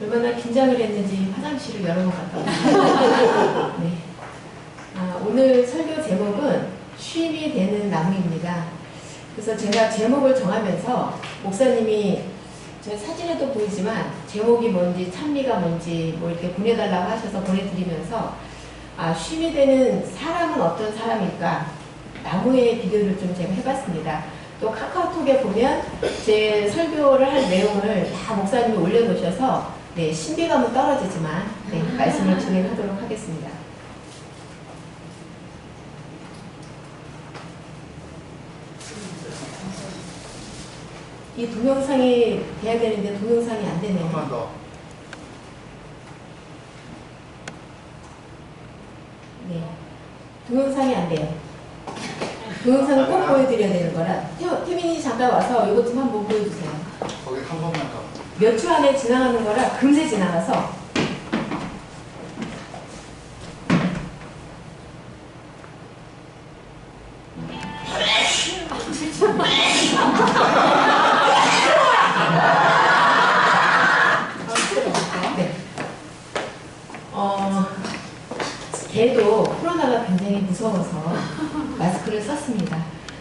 얼마나 긴장을 했는지 화장실을 여러 번 갔다 왔습니다. 네. 오늘 설교 제목은 쉼이 되는 나무입니다. 그래서 제가 제목을 정하면서 목사님이 저 사진에도 보이지만 제목이 뭔지 찬미가 뭔지 뭐 이렇게 보내달라고 하셔서 보내드리면서 쉼이 되는 사람은 어떤 사람일까 나무의 비교를 좀 제가 해봤습니다. 또 카카오톡에 보면 제 설교를 할 내용을 다 목사님이 올려놓으셔서 네, 신비감은 떨어지지만 네, 말씀을 진행하도록 하겠습니다. 이 동영상이 돼야 되는데 동영상이 안 되네요. 한번 더. 네, 동영상이 안 돼요. 동영상을 꼭 보여드려야 되는 거라 태민이 잠깐 와서 이것 좀 한번 보여주세요. 거기 한 번만 더. 몇 초 안에 지나가는 거라 금세 지나가서 네. 걔도 코로나가 굉장히 무서워서 마스크를 썼습니다.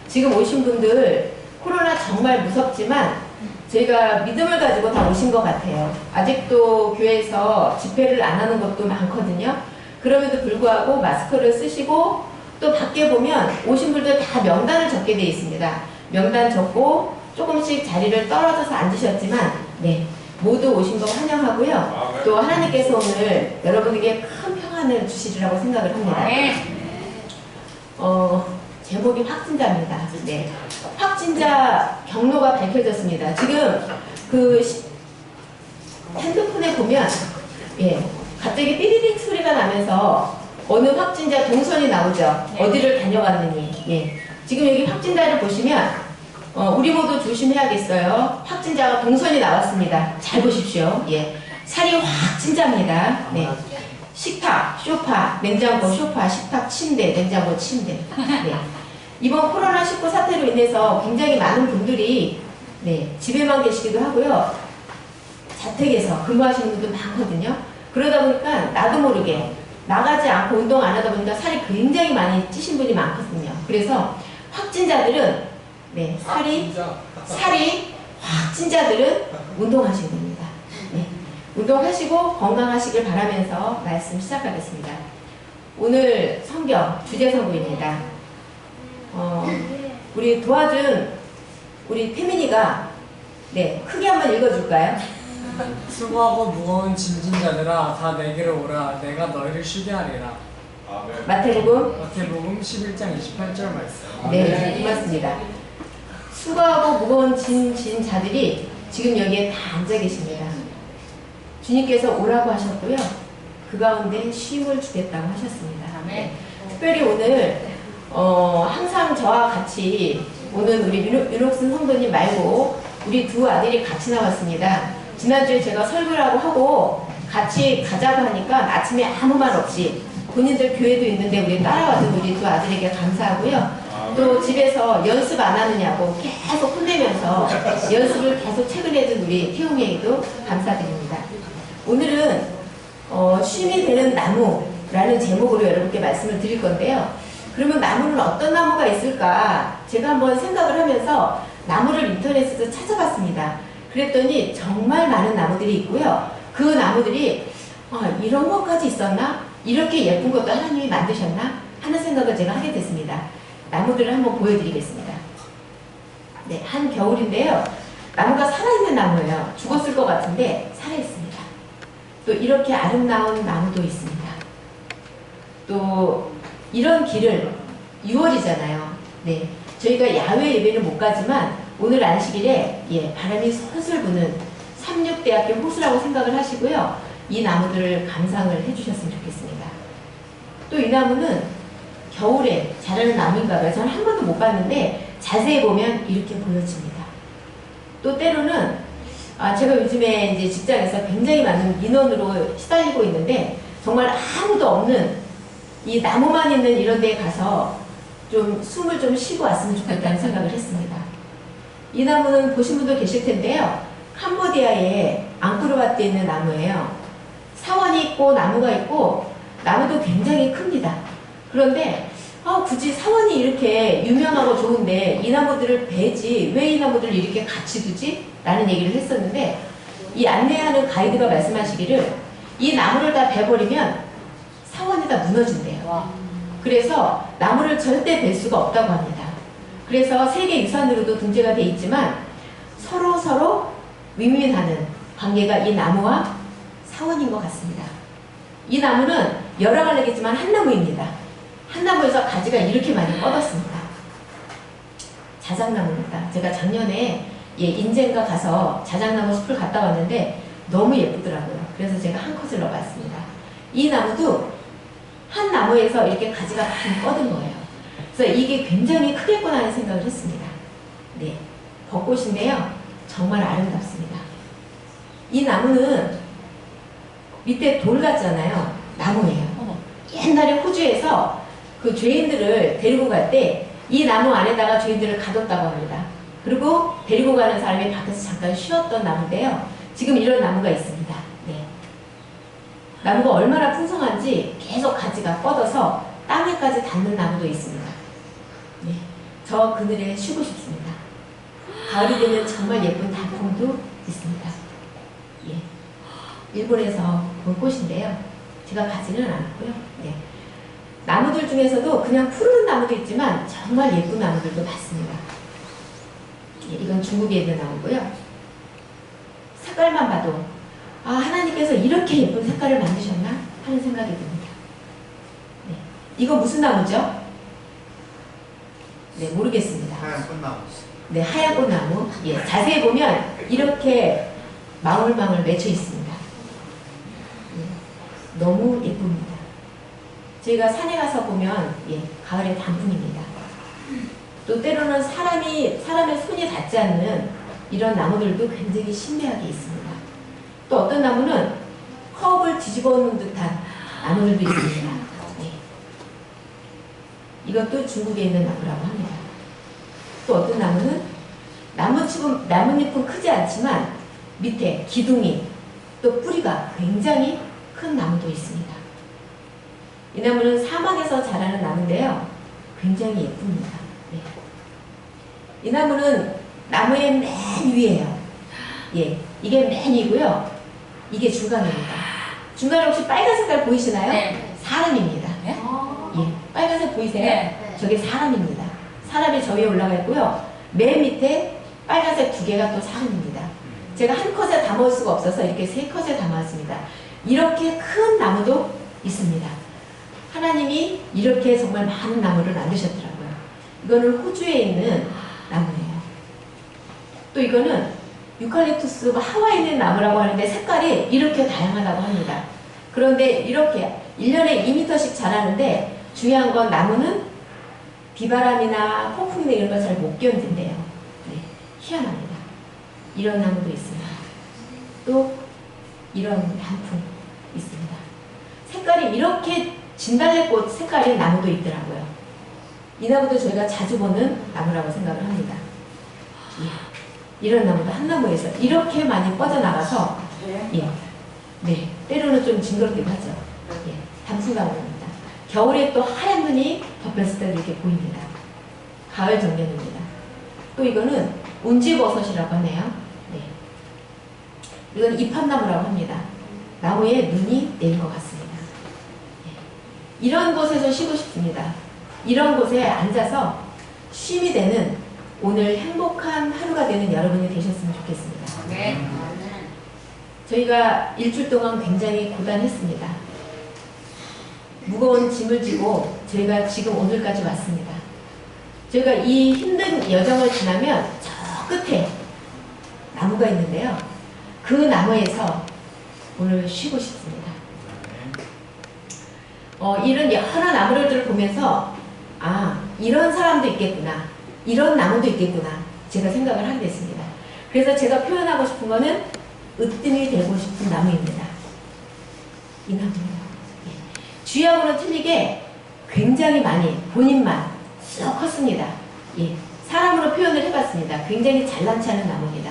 지금 오신 분들 코로나 정말 무섭지만 저희가 믿음을 가지고 다 오신 것 같아요. 아직도 교회에서 집회를 안 하는 것도 많거든요. 그럼에도 불구하고 마스크를 쓰시고 또 밖에 보면 오신 분들 다 명단을 적게 되어 있습니다. 명단 적고 조금씩 자리를 떨어져서 앉으셨지만 네, 모두 오신 거 환영하고요. 또 하나님께서 오늘 여러분에게 큰 평안을 주시리라고 생각을 합니다. 제목이 확진자입니다. 네. 확진자 경로가 밝혀졌습니다. 지금 핸드폰에 보면 예, 갑자기 삐리릭 소리가 나면서 어느 확진자 동선이 나오죠. 어디를 다녀갔느니. 예. 지금 여기 확진자를 보시면 우리 모두 조심해야겠어요. 확진자가 동선이 나왔습니다. 잘 보십시오. 예. 살이 확진자입니다. 네. 식탁, 소파, 냉장고, 소파, 식탁, 침대, 냉장고, 침대. 네. 이번 코로나19 사태로 인해서 굉장히 많은 분들이 네, 집에만 계시기도 하고요. 자택에서 근무하시는 분도 많거든요. 그러다 보니까 나도 모르게 나가지 않고 운동 안 하다 보니까 살이 굉장히 많이 찌신 분이 많거든요. 그래서 확진자들은 네, 살이 확진자들은 운동하셔야 됩니다. 네, 운동하시고 건강하시길 바라면서 말씀 시작하겠습니다. 오늘 성경 주제 선고입니다. 우리 도와준 우리 태민이가 네, 크게 한번 읽어줄까요? 수고하고 무거운 짐진 자들아 다 내게로 오라 내가 너희를 쉬게 하리라. 마태복음 11장 28절 말씀. 네, 고맙습니다. 수고하고 무거운 짐 자들이 지금 여기에 다 앉아 계십니다. 주님께서 오라고 하셨고요. 그 가운데 쉼을 주겠다고 하셨습니다. 네. 특별히 오늘 항상 저와 같이 오는 우리 윤옥순 성도님 말고 우리 두 아들이 같이 나왔습니다. 지난주에 제가 설교라고 하고 같이 가자고 하니까 아침에 아무 말 없이 본인들 교회도 있는데 우리 따라와준 우리 두 아들에게 감사하고요. 또 집에서 연습 안 하느냐고 계속 혼내면서 연습을 계속 체근해준 우리 태용이에게도 감사드립니다. 오늘은 쉼이 되는 나무라는 제목으로 여러분께 말씀을 드릴 건데요. 그러면 나무는 어떤 나무가 있을까? 제가 한번 생각을 하면서 나무를 인터넷에서 찾아봤습니다. 그랬더니 정말 많은 나무들이 있고요. 그 나무들이 이런 것까지 있었나? 이렇게 예쁜 것도 하나님이 만드셨나? 하는 생각을 제가 하게 됐습니다. 나무들을 한번 보여드리겠습니다. 네, 한겨울인데요. 나무가 살아있는 나무예요. 죽었을 것 같은데 살아있습니다. 또 이렇게 아름다운 나무도 있습니다. 또 이런 길을 6월이잖아요. 네, 저희가 야외 예배는 못 가지만 오늘 안식일에 예, 바람이 솔솔 부는 삼육대학교 호수라고 생각을 하시고요. 이 나무들을 감상을 해주셨으면 좋겠습니다. 또 이 나무는 겨울에 자라는 나무인가 봐요. 저는 한 번도 못 봤는데 자세히 보면 이렇게 보여집니다. 또 때로는 제가 요즘에 이제 직장에서 굉장히 많은 민원으로 시달리고 있는데 정말 아무도 없는 이 나무만 있는 이런 데에 가서 좀 숨을 좀 쉬고 왔으면 좋겠다는 생각을 했습니다. 이 나무는 보신 분도 계실 텐데요. 캄보디아의 앙코르와트에 있는 나무예요. 사원이 있고 나무가 있고 나무도 굉장히 큽니다. 그런데 굳이 사원이 이렇게 유명하고 좋은데 이 나무들을 베지 왜 이 나무들을 이렇게 같이 두지? 라는 얘기를 했었는데 이 안내하는 가이드가 말씀하시기를 이 나무를 다 베버리면 사원이 다 무너진대요. 그래서 나무를 절대 벨 수가 없다고 합니다. 그래서 세계유산으로도 등재가 돼 있지만 서로 윈윈하는 관계가 이 나무와 사원인 것 같습니다. 이 나무는 여러 갈래겠지만 한 나무입니다. 한 나무에서 가지가 이렇게 많이 뻗었습니다. 자작나무입니다. 제가 작년에 인젠가 가서 자작나무 숲을 갔다 왔는데 너무 예쁘더라고요. 그래서 제가 한 컷을 넣어봤습니다. 이 나무도 한 나무에서 이렇게 가지가 많이 뻗은 거예요. 그래서 이게 굉장히 크겠구나 하는 생각을 했습니다. 네, 벚꽃인데요. 정말 아름답습니다. 이 나무는 밑에 돌 같잖아요. 나무예요. 옛날에 호주에서 그 죄인들을 데리고 갈 때 이 나무 안에다가 죄인들을 가뒀다고 합니다. 그리고 데리고 가는 사람이 밖에서 잠깐 쉬었던 나무인데요. 지금 이런 나무가 있습니다. 네. 나무가 얼마나 풍성한지 계속 가지가 뻗어서 땅에까지 닿는 나무도 있습니다. 네. 저 그늘에 쉬고 싶습니다. 가을이 되면 정말 예쁜 단풍도 있습니다. 예. 일본에서 본 꽃인데요. 제가 가지는 않고요. 네. 나무들 중에서도 그냥 푸른 나무도 있지만 정말 예쁜 나무들도 많습니다. 예, 이건 중국에 있는 나무고요. 색깔만 봐도 하나님께서 이렇게 예쁜 색깔을 만드셨나 하는 생각이 듭니다. 네. 이거 무슨 나무죠? 네, 모르겠습니다. 하얀 꽃나무. 네, 하얀 꽃나무. 예, 자세히 보면 이렇게 망울망울 맺혀 있습니다. 예, 너무 예쁩니다. 저희가 산에 가서 보면 가을의 단풍입니다. 또 때로는 사람의 손이 닿지 않는 이런 나무들도 굉장히 신비하게 있습니다. 또 어떤 나무는 컵을 뒤집어 놓은 듯한 나무들도 있습니다. 네. 이것도 중국에 있는 나무라고 합니다. 또 어떤 나무는 나뭇잎은 크지 않지만 밑에 기둥이 또 뿌리가 굉장히 큰 나무도 있습니다. 이 나무는 사막에서 자라는 나무인데요. 굉장히 예쁩니다. 네. 이 나무는 나무의 맨 위에요. 예, 이게 맨 위고요. 이게 중간입니다. 중간에 혹시 빨간 색깔 보이시나요? 네. 사람입니다. 네? 예, 빨간색 보이세요? 네. 저게 사람입니다. 사람이 저 위에 올라가 있고요. 맨 밑에 빨간색 두 개가 또 사람입니다. 제가 한 컷에 담을 수가 없어서 이렇게 세 컷에 담았습니다. 이렇게 큰 나무도 있습니다. 하나님이 이렇게 정말 많은 나무를 만드셨더라고요. 이거는 호주에 있는 나무예요. 또 이거는 유칼립투스 하와이에 있는 나무라고 하는데 색깔이 이렇게 다양하다고 합니다. 그런데 이렇게 1년에 2m씩 자라는데 중요한 건 나무는 비바람이나 폭풍이나 이런 걸 잘 못 견딘대요. 네, 희한합니다. 이런 나무도 있습니다. 또 이런 단풍 있습니다. 색깔이 이렇게 진달래꽃 색깔의 나무도 있더라고요. 이 나무도 저희가 자주 보는 나무라고 생각을 합니다. 예. 이런 나무도 한 나무에서 이렇게 많이 뻗어나가서 네, 때로는 좀 징그럽기도 하죠. 예, 단풍나무입니다. 겨울에 또 하얀 눈이 덮였을 때 이렇게 보입니다. 가을 정년입니다. 또 이거는 운지버섯이라고 하네요. 네. 이건 이팝나무라고 합니다. 나무에 눈이 내린 것 같습니다. 예. 이런 곳에서 쉬고 싶습니다. 이런 곳에 앉아서 쉼이 되는 오늘 행복한 하루가 되는 여러분이 되셨으면 좋겠습니다. 네. 저희가 일주일 동안 굉장히 고단했습니다. 무거운 짐을 지고 저희가 지금 오늘까지 왔습니다. 저희가 이 힘든 여정을 지나면 저 끝에 나무가 있는데요. 그 나무에서 오늘 쉬고 싶습니다. 이런 여러 나무들을 보면서 이런 사람도 있겠구나, 이런 나무도 있겠구나 제가 생각을 하게 됐습니다. 그래서 제가 표현하고 싶은 거는 으뜸이 되고 싶은 나무입니다. 이 나무예요. 예. 주위하고는 틀리게 굉장히 많이 본인만 쏙 컸습니다. 예. 사람으로 표현을 해봤습니다. 굉장히 잘난 체하는 나무입니다.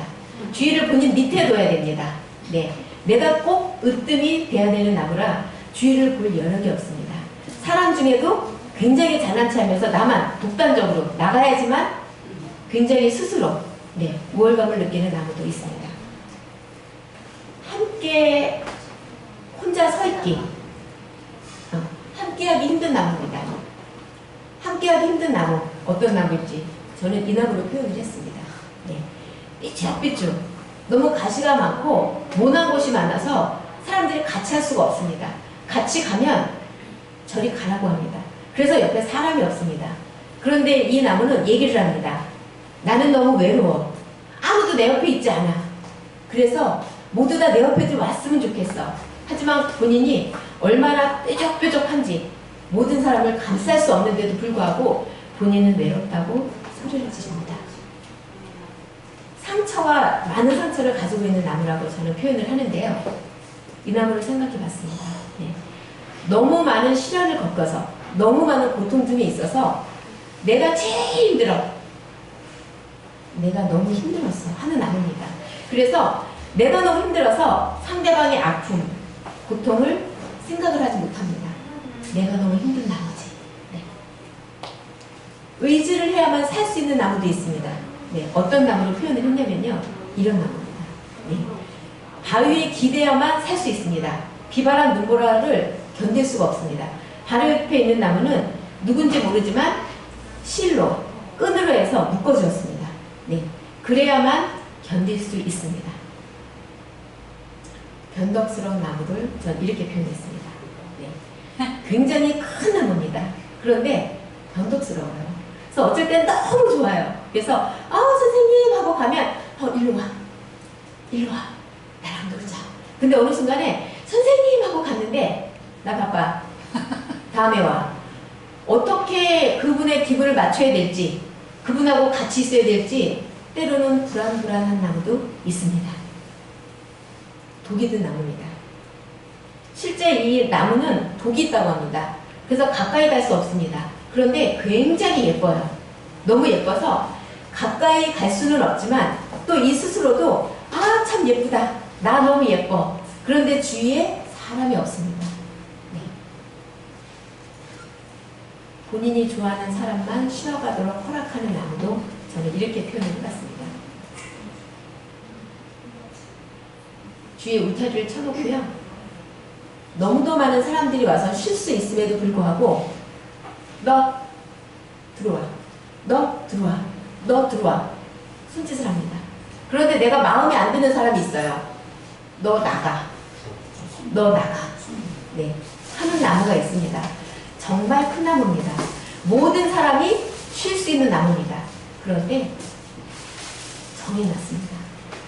주위를 본인 밑에 둬야 됩니다. 네, 내가 꼭 으뜸이 돼야 되는 나무라 주위를 볼 여력이 없습니다. 사람 중에도 굉장히 잘난 체하면서 나만 독단적으로 나가야지만 굉장히 스스로 네, 우월감을 느끼는 나무도 있습니다. 함께 혼자 서 있기, 함께하기 힘든 나무입니다. 함께하기 힘든 나무, 어떤 나무일지 저는 이 나무로 표현을 했습니다. 네. 삐쭉삐쭉 너무 가시가 많고 모난 곳이 많아서 사람들이 같이 할 수가 없습니다. 같이 가면 저리 가라고 합니다. 그래서 옆에 사람이 없습니다. 그런데 이 나무는 얘기를 합니다. 나는 너무 외로워. 아무도 내 옆에 있지 않아. 그래서 모두 다 내 옆에 좀 왔으면 좋겠어. 하지만 본인이 얼마나 뾰족뾰족한지 모든 사람을 감쌀 수 없는데도 불구하고 본인은 외롭다고 소리를 지릅니다. 상처와 많은 상처를 가지고 있는 나무라고 저는 표현을 하는데요. 이 나무를 생각해 봤습니다. 네. 너무 많은 시련을 겪어서 너무 많은 고통 중에 있어서 내가 제일 힘들어. 내가 너무 힘들었어 하는 나무입니다. 그래서 내가 너무 힘들어서 상대방의 아픔, 고통을 생각을 하지 못합니다. 내가 너무 힘든 나머지. 네. 의지를 해야만 살 수 있는 나무도 있습니다. 네. 어떤 나무로 표현을 했냐면요. 이런 나무입니다. 네. 바위에 기대어만 살 수 있습니다. 비바람 눈보라를 견딜 수가 없습니다. 바로 옆에 있는 나무는 누군지 모르지만 실로, 끈으로 해서 묶어주었습니다. 네. 그래야만 견딜 수 있습니다. 변덕스러운 나무를 전 이렇게 표현했습니다. 네. 굉장히 큰 나무입니다. 그런데 변덕스러워요. 그래서 어쩔 땐 너무 좋아요. 그래서 선생님 하고 가면 일로 와. 일로 와. 나랑 놀자. 근데 어느 순간에 선생님 하고 갔는데 나 바빠. 다음에 와. 어떻게 그분의 기분을 맞춰야 될지 그분하고 같이 있어야 될지 때로는 불안불안한 나무도 있습니다. 독이 든 나무입니다. 실제 이 나무는 독이 있다고 합니다. 그래서 가까이 갈 수 없습니다. 그런데 굉장히 예뻐요. 너무 예뻐서 가까이 갈 수는 없지만 또 이 스스로도 참 예쁘다. 나 너무 예뻐. 그런데 주위에 사람이 없습니다. 네. 본인이 좋아하는 사람만 쉬어가도록 허락하는 나무도 저는 이렇게 표현해봤습니다. 주위에 울타리를 쳐놓고요. 너무도 많은 사람들이 와서 쉴 수 있음에도 불구하고 너 들어와. 너 들어와. 너 들어와. 손짓을 합니다. 그런데 내가 마음에 안 드는 사람이 있어요. 너 나가. 너 나가. 네. 하는 나무가 있습니다. 정말 큰 나무입니다. 모든 사람이 쉴 수 있는 나무입니다. 그런데 정이 났습니다.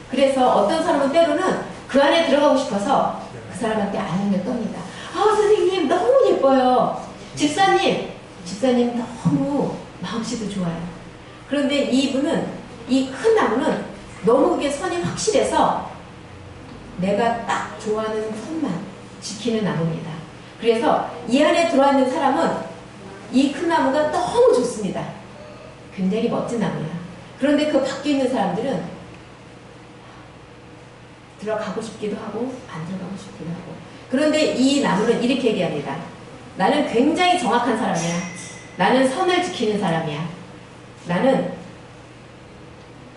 그래서 어떤 사람은 때로는 그 안에 들어가고 싶어서 그 사람한테 안을 떱니다. 선생님 너무 예뻐요. 집사님 너무 마음씨도 좋아요. 그런데 이분은 이 큰 나무는 너무 그게 선이 확실해서 내가 딱 좋아하는 선만 지키는 나무입니다. 그래서 이 안에 들어와 있는 사람은 이 큰 나무가 너무 좋습니다. 굉장히 멋진 나무야. 그런데 그 밖에 있는 사람들은 들어가고 싶기도 하고 안 들어가고 싶기도 하고. 그런데 이 나무는 이렇게 얘기합니다. 나는 굉장히 정확한 사람이야. 나는 선을 지키는 사람이야. 나는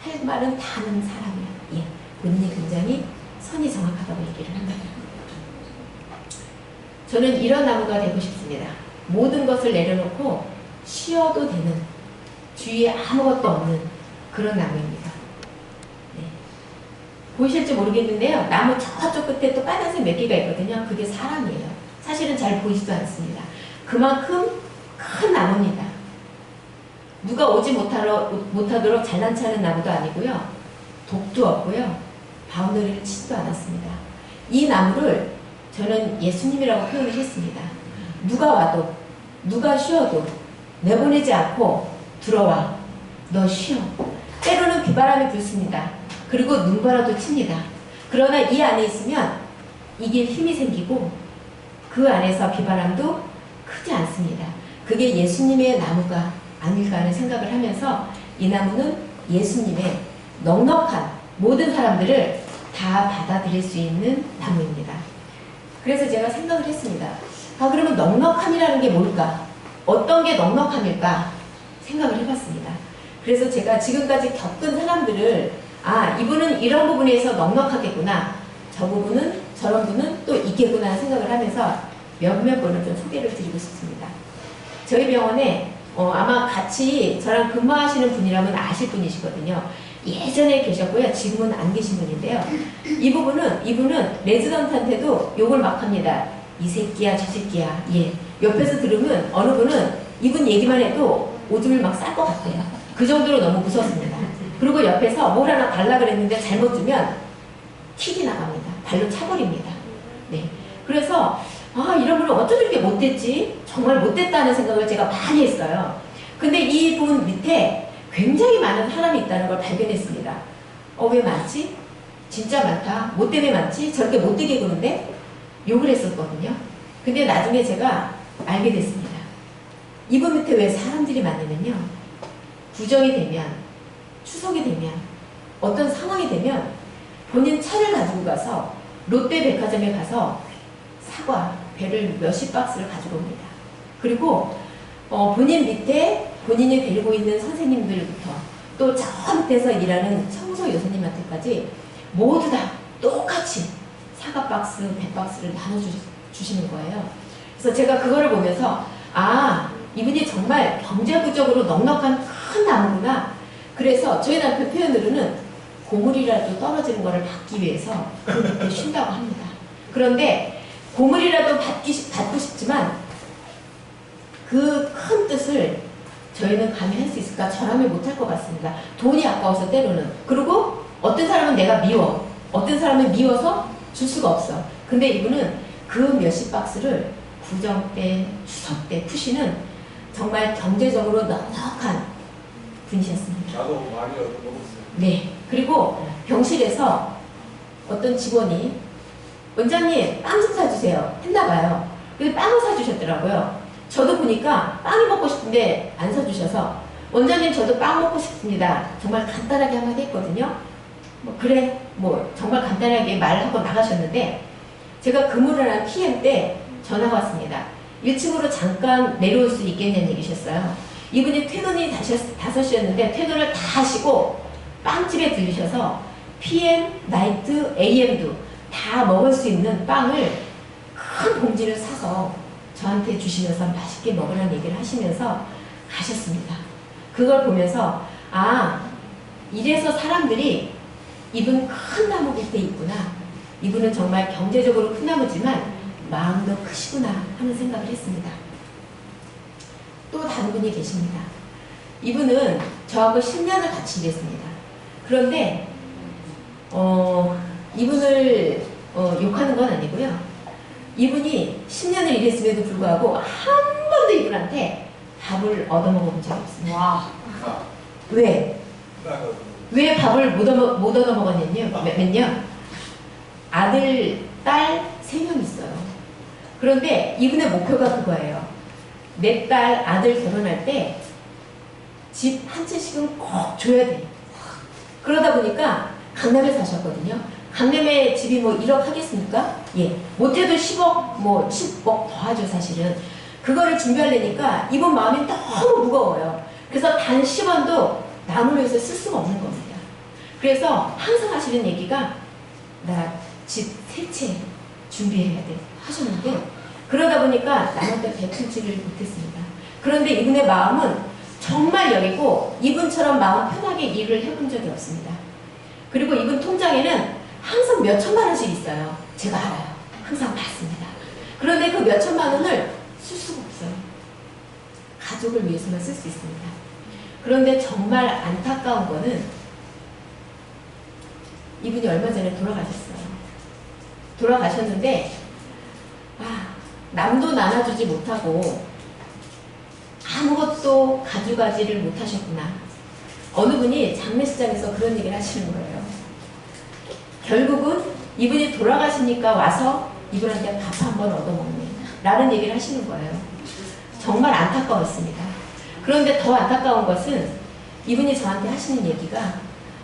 할 말은 다 하는 사람이야. 예. 본인이 굉장히 선이 정확하다고 얘기를 한다. 저는 이런 나무가 되고 싶습니다. 모든 것을 내려놓고 쉬어도 되는, 주위에 아무것도 없는 그런 나무입니다. 네. 보이실지 모르겠는데요. 나무 저쪽 끝에 또 빨간색 몇 개가 있거든요. 그게 사람이에요. 사실은 잘 보이지도 않습니다. 그만큼 큰 나무입니다. 누가 오지 못하도록 잘난 체하는 나무도 아니고요. 독도 없고요. 바운더리를 치지도 않았습니다. 이 나무를 저는 예수님이라고 표현을 했습니다. 누가 와도 누가 쉬어도 내보내지 않고 들어와. 너 쉬어. 때로는 비바람이 불습니다. 그리고 눈바라도 칩니다. 그러나 이 안에 있으면 이게 힘이 생기고 그 안에서 비바람도 크지 않습니다. 그게 예수님의 나무가 아닐까 하는 생각을 하면서 이 나무는 예수님의 넉넉한 모든 사람들을 다 받아들일 수 있는 나무입니다. 그래서 제가 생각을 했습니다. 아, 그러면 넉넉함이라는 게 뭘까? 어떤 게 넉넉함일까? 생각을 해봤습니다. 그래서 제가 지금까지 겪은 사람들을 아, 이분은 이런 부분에서 넉넉하겠구나. 저 부분은 저런 분은 또 있겠구나 생각을 하면서 몇몇 분을 좀 소개를 드리고 싶습니다. 저희 병원에 아마 같이 저랑 근무하시는 분이라면 아실 분이시거든요. 예전에 계셨고요. 지금은 안 계신 분인데요. 이분은 레지던트한테도 욕을 막 합니다. 이 새끼야, 저 새끼야. 예. 옆에서 들으면 어느 분은 이분 얘기만 해도 오줌을 막 쌀 것 같아요. 그 정도로 너무 무섭습니다. 그리고 옆에서 뭘 하나 달라 그랬는데 잘못 주면 킥이 나갑니다. 발로 차버립니다. 네. 그래서 아, 이런 분은 어쩜 이렇게 못됐지? 정말 못됐다는 생각을 제가 많이 했어요. 근데 이분 밑에 굉장히 많은 사람이 있다는 걸 발견했습니다. 왜 많지? 진짜 많다. 뭐 때문에 많지? 저렇게 못되게 구는데? 욕을 했었거든요. 근데 나중에 제가 알게 됐습니다. 이분 밑에 왜 사람들이 많냐면요. 구정이 되면, 추석이 되면, 어떤 상황이 되면 본인 차를 가지고 가서 롯데백화점에 가서 사과, 배를 몇십 박스를 가지고 옵니다. 그리고 본인 밑에 본인이 데리고 있는 선생님들부터 또 저 밑에서 일하는 청소 여사님한테까지 모두 다 똑같이 사과 박스, 배 박스를 나눠주시는 거예요. 그래서 제가 그거를 보면서 아, 이분이 정말 경제구적으로 넉넉한 큰 나무구나. 그래서 저희 남편 표현으로는 고물이라도 떨어지는 거를 받기 위해서 그 밑에 쉰다고 합니다. 그런데 고물이라도 받고 싶지만 그 큰 뜻을 저희는 감히 할 수 있을까? 저라면 못할 것 같습니다. 돈이 아까워서 때로는. 그리고 어떤 사람은 내가 미워. 어떤 사람은 미워서 줄 수가 없어. 근데 이분은 그 몇십 박스를 구정 때, 추석 때 푸시는 정말 경제적으로 넉넉한 분이셨습니다. 나도 많이 얻어먹었어요. 네. 그리고 병실에서 어떤 직원이 원장님 빵 좀 사주세요 했나봐요. 그래서 빵을 사주셨더라고요. 저도 보니까 빵이 먹고 싶은데 안 사주셔서 원장님 저도 빵 먹고 싶습니다. 정말 간단하게 한마디 했거든요. 그래 뭐 정말 간단하게 말하고 나가셨는데 제가 근무를 한 PM 때 전화가 왔습니다. 1층으로 잠깐 내려올 수 있겠냐는 얘기셨어요. 이분이 퇴근이 5시였는데 퇴근을 다 하시고 빵집에 들리셔서 PM, 나이트, AM도 다 먹을 수 있는 빵을 큰 봉지를 사서 저한테 주시면서 맛있게 먹으라는 얘기를 하시면서 가셨습니다. 그걸 보면서 아, 이래서 사람들이 이분 큰 나무 밑에 있구나. 이분은 정말 경제적으로 큰 나무지만 마음도 크시구나 하는 생각을 했습니다. 또 다른 분이 계십니다. 이분은 저하고 10년을 같이 일했습니다. 그런데 이분을 욕하는 건 아니고요. 이분이 10년을 일했음에도 불구하고 한 번도 이분한테 밥을 얻어먹어 본 적이 없습니다. 와. 왜? 왜 밥을 못 얻어먹었냐면요. 아들, 딸 3명 있어요. 그런데 이분의 목표가 그거예요. 내 딸, 아들 결혼할 때 집 한 채씩은 꼭 줘야 돼. 그러다 보니까 강남에 사셨거든요. 강남에 집이 뭐 1억 하겠습니까? 예. 못해도 10억, 뭐 10억 더 하죠, 사실은. 그거를 준비하려니까 이분 마음이 너무 무거워요. 그래서 단 10원도 남을 위해서 쓸 수가 없는 겁니다. 그래서 항상 하시는 얘기가 나 집 3채 준비해야 돼 하셨는데 그러다 보니까 남한테 베풀지를 못했습니다. 그런데 이분의 마음은 정말 여리고 이분처럼 마음 편하게 일을 해본 적이 없습니다. 그리고 이분 통장에는 항상 몇 천만 원씩 있어요. 제가 알아요. 항상 봤습니다. 그런데 그 몇 천만 원을 쓸 수가 없어요. 가족을 위해서만 쓸 수 있습니다. 그런데 정말 안타까운 거는 이분이 얼마 전에 돌아가셨어요. 돌아가셨는데 남도 나눠주지 못하고 아무것도 가져가지를 못하셨구나. 어느 분이 장례식장에서 그런 얘기를 하시는 거예요. 결국은 이분이 돌아가시니까 와서 이분한테 밥 한 번 얻어먹네 라는 얘기를 하시는 거예요. 정말 안타까웠습니다. 그런데 더 안타까운 것은 이분이 저한테 하시는 얘기가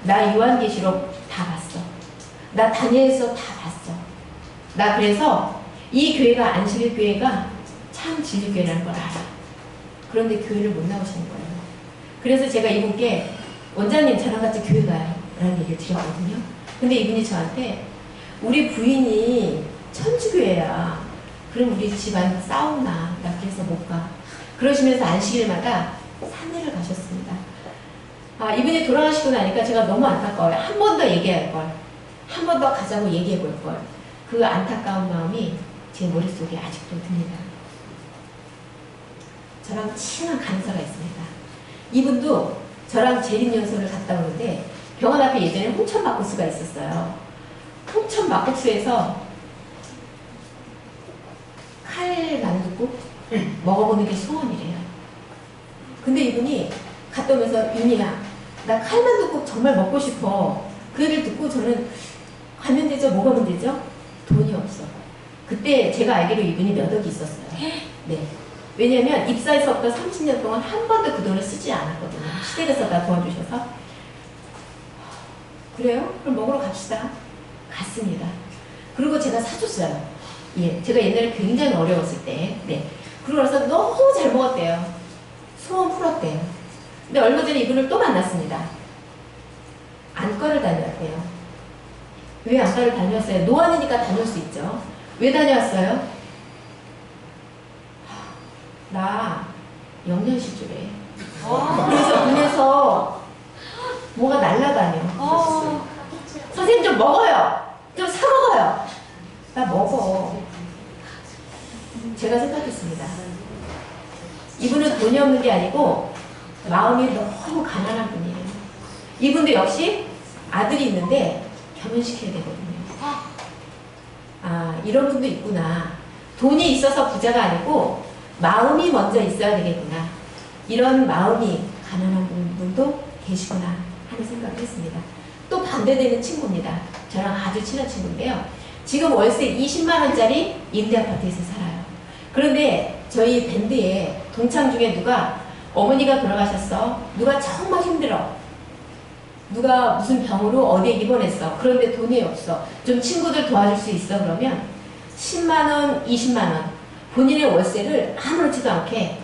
나 요한계시록 다 봤어. 나 다니엘서 다 봤어. 나 그래서 이 교회가 안식일 교회가 참 진리교회라는 걸 알아. 그런데 교회를 못 나오시는 거예요. 그래서 제가 이분께 원장님 저랑 같이 교회 가요 라는 얘기를 드렸거든요. 근데 이분이 저한테 우리 부인이 천주교회야. 그럼 우리 집안 싸우나. 나 그래서 못 가. 그러시면서 안식일마다 산에를 가셨습니다. 아, 이분이 돌아가시고 나니까 제가 너무 안타까워요. 한 번 더 얘기할 걸. 한 번 더 가자고 얘기해 볼 걸. 그 안타까운 마음이 제 머릿속에 아직도 듭니다. 저랑 친한 간사가 있습니다. 이분도 저랑 재림연수를 갔다 오는데 병원 앞에 예전에 홍천 막국수가 있었어요. 홍천 막국수에서 칼 만두국 먹어보는 게 소원이래요. 근데 이분이 갔다 오면서 윤희야 나 칼만두국 정말 먹고 싶어. 그 얘기를 듣고 저는 가면 되죠? 뭐 가면 되죠? 돈이 없어. 그때 제가 알기로 이분이 몇 억이 있었어요. 네. 왜냐면 입사해서부터 30년 동안 한 번도 그 돈을 쓰지 않았거든요. 시댁에서 다 도와주셔서. 그래요? 그럼 먹으러 갑시다. 갔습니다. 그리고 제가 사줬어요. 예, 제가 옛날에 굉장히 어려웠을 때. 네. 그러고 나서 너무 잘 먹었대요. 소원 풀었대요. 근데 얼마 전에 이분을 또 만났습니다. 안과를 다녀왔대요. 왜 안과를 다녀왔어요? 노안이니까 다닐 수 있죠. 왜 다녀왔어요? 나 영양실조래. 그래서 눈에서 뭐가 날아다녀. 선생님 좀 먹어요. 좀 사 먹어요. 나 먹어. 제가 생각했습니다. 이분은 돈이 없는 게 아니고 마음이 너무 가난한 분이에요. 이분도 역시 아들이 있는데 결혼시켜야 되거든요. 아, 이런 분도 있구나. 돈이 있어서 부자가 아니고 마음이 먼저 있어야 되겠구나. 이런 마음이 가난한 분도 계시구나 하는 생각을 했습니다. 또 반대되는 친구입니다. 저랑 아주 친한 친구인데요. 지금 월세 20만원짜리 임대아파트에서 살아요. 그런데 저희 밴드에 동창 중에 누가 어머니가 돌아가셨어. 누가 정말 힘들어. 누가 무슨 병으로 어디에 입원했어. 그런데 돈이 없어. 좀 친구들 도와줄 수 있어. 그러면 10만원, 20만원 본인의 월세를 아무렇지도 않게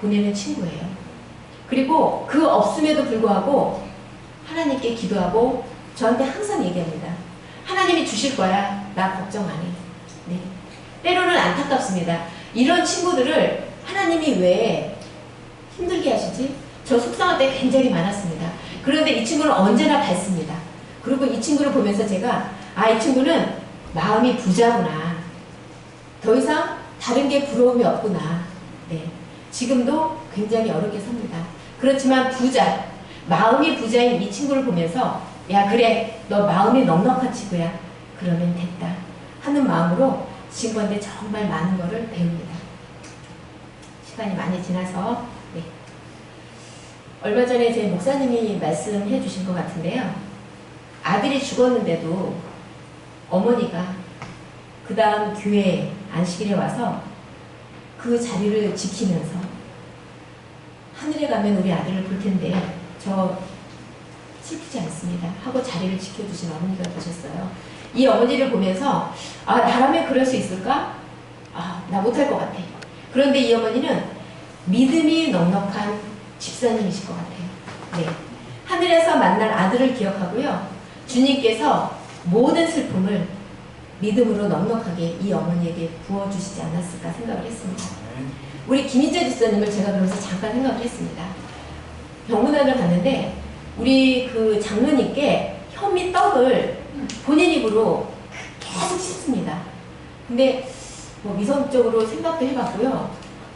보내는 친구예요. 그리고 그 없음에도 불구하고 하나님께 기도하고 저한테 항상 얘기합니다. 하나님이 주실 거야. 나 걱정 안 해. 네. 때로는 안타깝습니다. 이런 친구들을 하나님이 왜 힘들게 하시지? 저 속상할 때 굉장히 많았습니다. 그런데 이 친구는 언제나 밝습니다. 그리고 이 친구를 보면서 제가 아, 이 친구는 마음이 부자구나. 더 이상 다른 게 부러움이 없구나. 네. 지금도 굉장히 어렵게 삽니다. 그렇지만 부자, 마음이 부자인 이 친구를 보면서 야 그래 너 마음이 넉넉한 친구야. 그러면 됐다 하는 마음으로 친구한테 정말 많은 거를 배웁니다. 시간이 많이 지나서 네. 얼마 전에 제 목사님이 말씀해 주신 것 같은데요. 아들이 죽었는데도 어머니가 그 다음 교회 안식일에 와서 그 자리를 지키면서 하늘에 가면 우리 아들을 볼 텐데 저 슬프지 않습니다 하고 자리를 지켜주신 어머니가 계셨어요. 이 어머니를 보면서 아 나라면 그럴 수 있을까? 아 나 못할 것 같아. 그런데 이 어머니는 믿음이 넉넉한 집사님이실 것 같아요. 네. 하늘에서 만날 아들을 기억하고요. 주님께서 모든 슬픔을 믿음으로 넉넉하게 이 어머니에게 부어주시지 않았을까 생각을 했습니다. 우리 김인재 집사님을 제가 그러면서 잠깐 생각을 했습니다. 병문안을 갔는데 우리 그 장로님께 혀 및 떡을 본인 입으로 계속 씹습니다. 근데 뭐 미성적으로 생각도 해봤고요.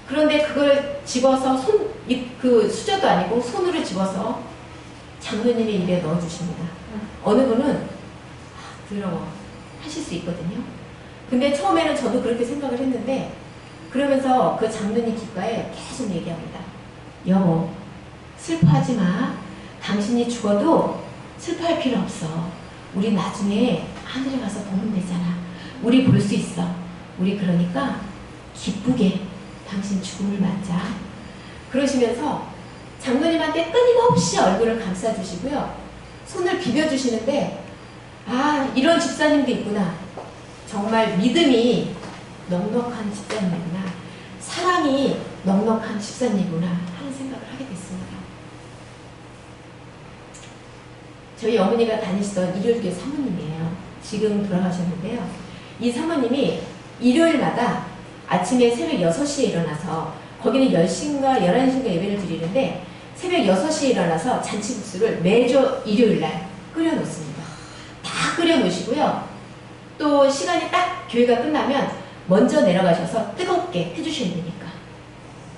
그런데 그걸 집어서 그 수저도 아니고 손으로 집어서 장로님의 입에 넣어주십니다. 어느 분은 더러워 하실 수 있거든요. 근데 처음에는 저도 그렇게 생각을 했는데 그러면서 그 장로님 귓가에 계속 얘기합니다. 여보 슬퍼하지 마. 당신이 죽어도 슬퍼할 필요 없어. 우리 나중에 하늘에 가서 보면 되잖아. 우리 볼 수 있어. 우리 그러니까 기쁘게 당신 죽음을 맞자. 그러시면서 장로님한테 끊임없이 얼굴을 감싸주시고요. 손을 비벼주시는데 아, 이런 집사님도 있구나. 정말 믿음이 넉넉한 집사님이구나. 사랑이 넉넉한 집사님이구나 하는 생각을 하게 됐습니다. 저희 어머니가 다니시던 일요일교회 사모님이에요. 지금 돌아가셨는데요. 이 사모님이 일요일마다 아침에 새벽 6시에 일어나서 거기는 10시인가 11시인가 예배를 드리는데 새벽 6시에 일어나서 잔치국수를 매주 일요일날 끓여 놓습니다. 다 끓여 놓으시고요. 또 시간이 딱 교회가 끝나면 먼저 내려가셔서 뜨겁게 해주셔야 되니까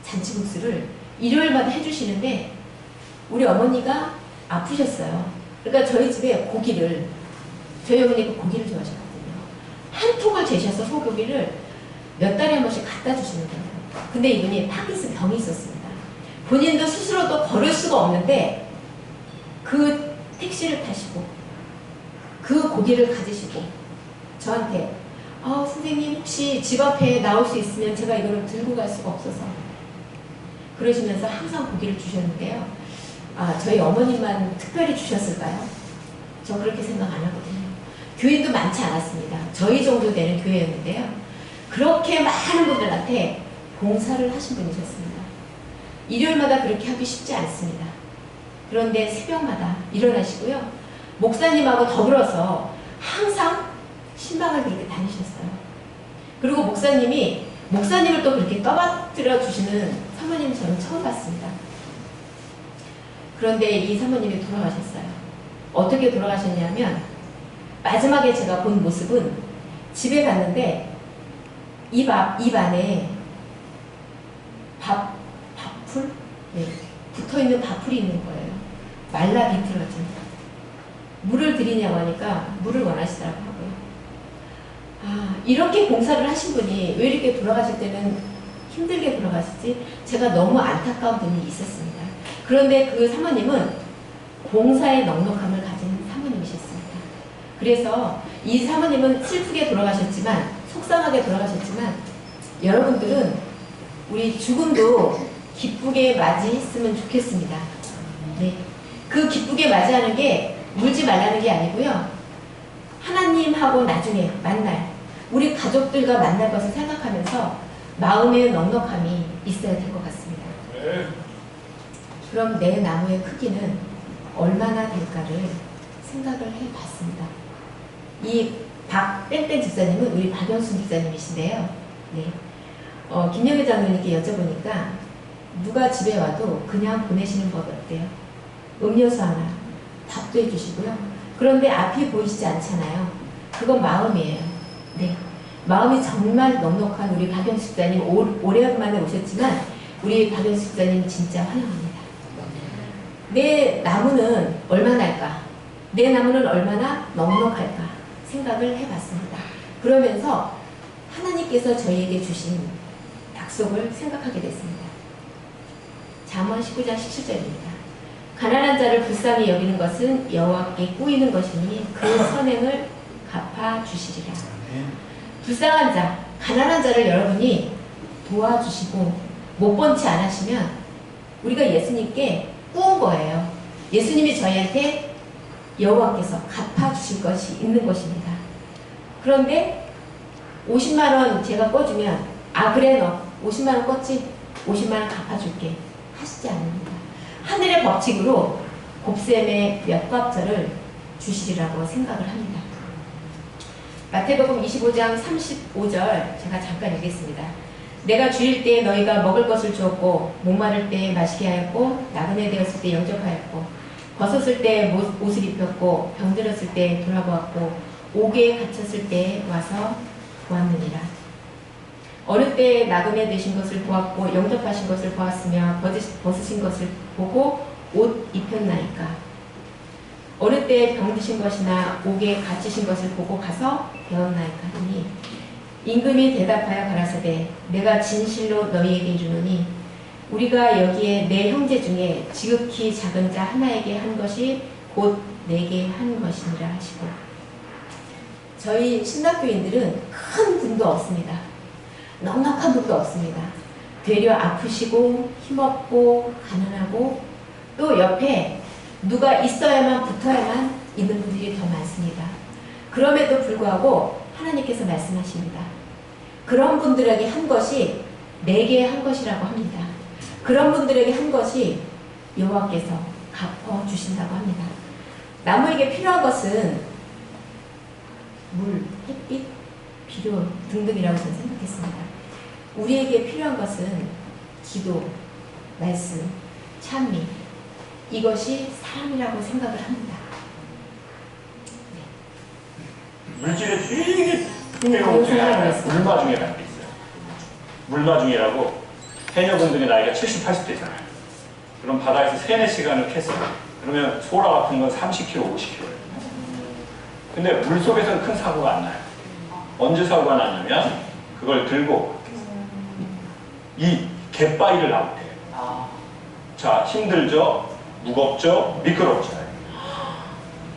잔치국수를 일요일마다 해주시는데 우리 어머니가 아프셨어요. 그러니까 저희 집에 고기를 저희 어머니가 고기를 좋아하셨거든요. 한 통을 재셔서 소고기를 몇 달에 한 번씩 갖다 주시는 거예요. 근데 이분이 파킨슨 병이 있었습니다. 본인도 스스로도 걸을 수가 없는데 그 택시를 타시고 그 고기를 가지시고 저한테 선생님 혹시 집 앞에 나올 수 있으면 제가 이거를 들고 갈 수가 없어서 그러시면서 항상 고기를 주셨는데요. 저희 어머님만 특별히 주셨을까요? 저 그렇게 생각 안 하거든요. 교인도 많지 않았습니다. 저희 정도 되는 교회였는데요. 그렇게 많은 분들한테 봉사를 하신 분이셨습니다. 일요일마다 그렇게 하기 쉽지 않습니다. 그런데 새벽마다 일어나시고요. 목사님하고 더불어서 항상 신방을 그렇게 다니셨어요. 그리고 목사님을 또 그렇게 떠받들어 주시는 사모님 저는 처음 봤습니다. 그런데 이 사모님이 돌아가셨어요. 어떻게 돌아가셨냐면 마지막에 제가 본 모습은 집에 갔는데 입 안에 밥풀? 네, 붙어있는 밥풀이 있는 거예요. 말라 비틀어진. 물을 드리냐고 하니까 물을 원하시더라고 하고요. 이렇게 봉사를 하신 분이 왜 이렇게 돌아가실 때는 힘들게 돌아가시지? 제가 너무 안타까운 분이 있었습니다. 그런데 그 사모님은 봉사의 넉넉함을 가진 사모님이셨습니다. 그래서 이 사모님은 슬프게 돌아가셨지만 속상하게 돌아가셨지만 여러분들은 우리 죽음도 기쁘게 맞이했으면 좋겠습니다. 네, 그 기쁘게 맞이하는 게 울지 말라는 게 아니고요. 하나님하고 나중에 만날 우리 가족들과 만날 것을 생각하면서 마음의 넉넉함이 있어야 될 것 같습니다. 그럼 내 나무의 크기는 얼마나 될까를 생각을 해봤습니다. 이 박땡땡 집사님은 우리 박영순 집사님이신데요. 네. 김영애 장로님께 여쭤보니까 누가 집에 와도 그냥 보내시는 법이 어때요? 음료수 하나, 밥도 해주시고요. 그런데 앞이 보이시지 않잖아요. 그건 마음이에요. 네. 마음이 정말 넉넉한 우리 박영수 집사님 오래간만에 오셨지만 우리 박영수 집사님 진짜 환영합니다. 내 나무는 얼마나 할까? 내 나무는 얼마나 넉넉할까? 생각을 해봤습니다. 그러면서 하나님께서 저희에게 주신 약속을 생각하게 됐습니다. 잠언 19장 17절입니다. 가난한 자를 불쌍히 여기는 것은 여호와께 꾸이는 것이니 그 선행을 갚아주시리라. 불쌍한 자, 가난한 자를 여러분이 도와주시고 못 본 채 안 하시면 우리가 예수님께 꾸은 거예요. 예수님이 저희한테 여호와께서 갚아주실 것이 있는 것입니다. 그런데 50만원 제가 꿔주면 그래 너 50만원 껐지? 50만원 갚아줄게 하시지 않습니다. 하늘의 법칙으로 곱셈의 몇 값절을 주시리라고 생각을 합니다. 마태복음 25장 35절 제가 잠깐 읽겠습니다. 내가 주일 때 너희가 먹을 것을 주었고 목마를 때 마시게 하였고 나그네 되었을 때 영접하였고 벗었을 때 옷을 입혔고 병들었을 때 돌아보았고 옥에 갇혔을 때 와서 보았느니라. 어느 때 나그네 되신 것을 보았고 영접하신 것을 보았으며 벗으신 것을 보고 옷 입혔나이까. 어느 때 병드신 것이나 옥에 갇히신 것을 보고 가서 배웠나이까 하니 임금이 대답하여 가라사대 내가 진실로 너희에게 이르노니 우리가 여기에 내 형제 중에 지극히 작은 자 하나에게 한 것이 곧 내게 한 것이니라 하시고. 저희 신학교인들은 큰 분도 없습니다. 넉넉한 분도 없습니다. 되려 아프시고 힘없고 가난하고 또 옆에 누가 있어야만 붙어야만 있는 분들이 더 많습니다. 그럼에도 불구하고 하나님께서 말씀하십니다. 그런 분들에게 한 것이 내게 한 것이라고 합니다. 그런 분들에게 한 것이 여호와께서 갚아 주신다고 합니다. 나무에게 필요한 것은 물, 햇빛, 비료 등등이라고 저는 생각했습니다. 우리에게 필요한 것은 기도, 말씀, 찬미, 이것이 사랑이라고 생각을 합니다. 물질에 되게 중요한 것 중에 하나가 물마중이라는 게 있어요. 물마중이라고 해녀분들이 나이가 70, 80대잖아요. 그럼 바다에서 3, 4시간을 캤어요. 그러면 소라 같은 건 30kg, 50kg예요. 근데 물속에서는 큰 사고가 안 나요. 언제 사고가 나냐면 그걸 들고 이 갯바위를 나올 때 자, 힘들죠? 무겁죠? 미끄럽죠?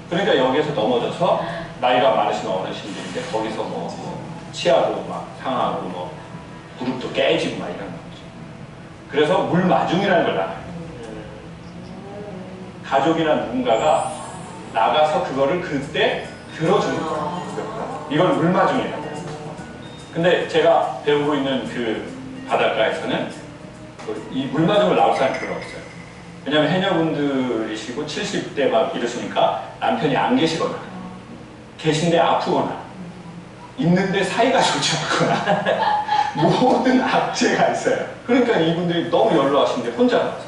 그러니까 여기에서 넘어져서 나이가 많으신 어르신들인데 거기서 뭐 치아도 막 상하고 뭐 무릎도 깨지고 막 이런 거죠. 그래서 물마중이라는 걸 나가요. 가족이나 누군가가 나가서 그거를 그때 들어주는 거예요. 이걸 물마중이라고 해요. 근데 제가 배우고 있는 그 바닷가에서는 이 물마중을 나올 사람이 별로 없어요. 왜냐하면 해녀분들이시고 70대 막 이러시니까 남편이 안 계시거나 계신데 아프거나 있는데 사이가 좋지 않거나 모든 악재가 있어요. 그러니까 이분들이 너무 연로하신데 혼자 나와서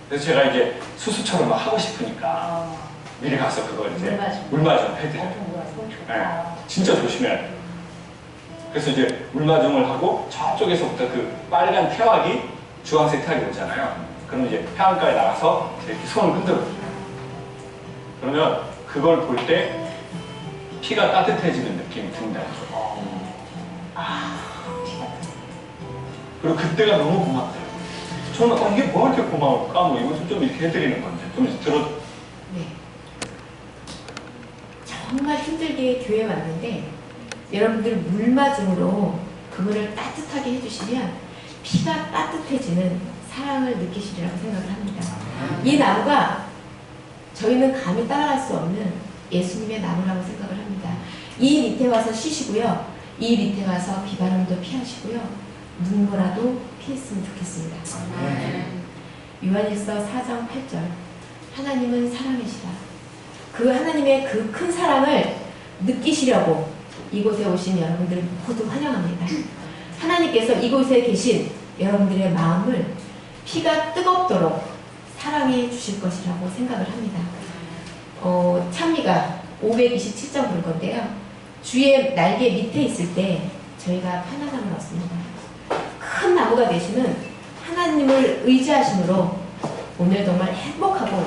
그래서 제가 이제 수수처럼 막 하고 싶으니까 미리 가서 그걸 이제 물마중 해드려요. 네, 진짜 조심해야 돼요. 그래서 이제 물마중을 하고 저쪽에서부터 그 빨간 태왁이 주황색 태왁이 오잖아요. 그러면 이제 해안가에 나가서 이렇게 손을 흔들어줘요. 그러면 그걸 볼 때 피가 따뜻해지는 느낌이 든다는 거예요. 그리고 그때가 너무 고맙대요. 저는 이게 뭐 이렇게 고마울까? 뭐 이것을 좀 이렇게 해드리는 건데 좀 들어. 네. 정말 힘들게 교회 왔는데 여러분들 물마중으로 그거를 따뜻하게 해주시면 피가 따뜻해지는 사랑을 느끼시리라고 생각을 합니다. 이 나무가 저희는 감히 따라갈 수 없는 예수님의 나무라고 생각을 합니다. 이 밑에 와서 쉬시고요. 이 밑에 와서 비바람도 피하시고요. 눈보라도 피했으면 좋겠습니다. 요한일서 4장 8절 하나님은 사랑이시라. 그 하나님의 그 큰 사랑을 느끼시려고 이곳에 오신 여러분들 모두 환영합니다. 하나님께서 이곳에 계신 여러분들의 마음을 피가 뜨겁도록 사랑해 주실 것이라고 생각을 합니다. 찬미가 527장 부를 건데요. 주의 날개 밑에 있을 때 저희가 편안함을 얻습니다. 큰 나무가 되시는 하나님을 의지하심으로 오늘 정말 행복하고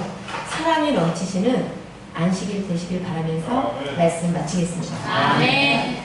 사랑이 넘치시는 안식일 되시길 바라면서 말씀 마치겠습니다. 아멘.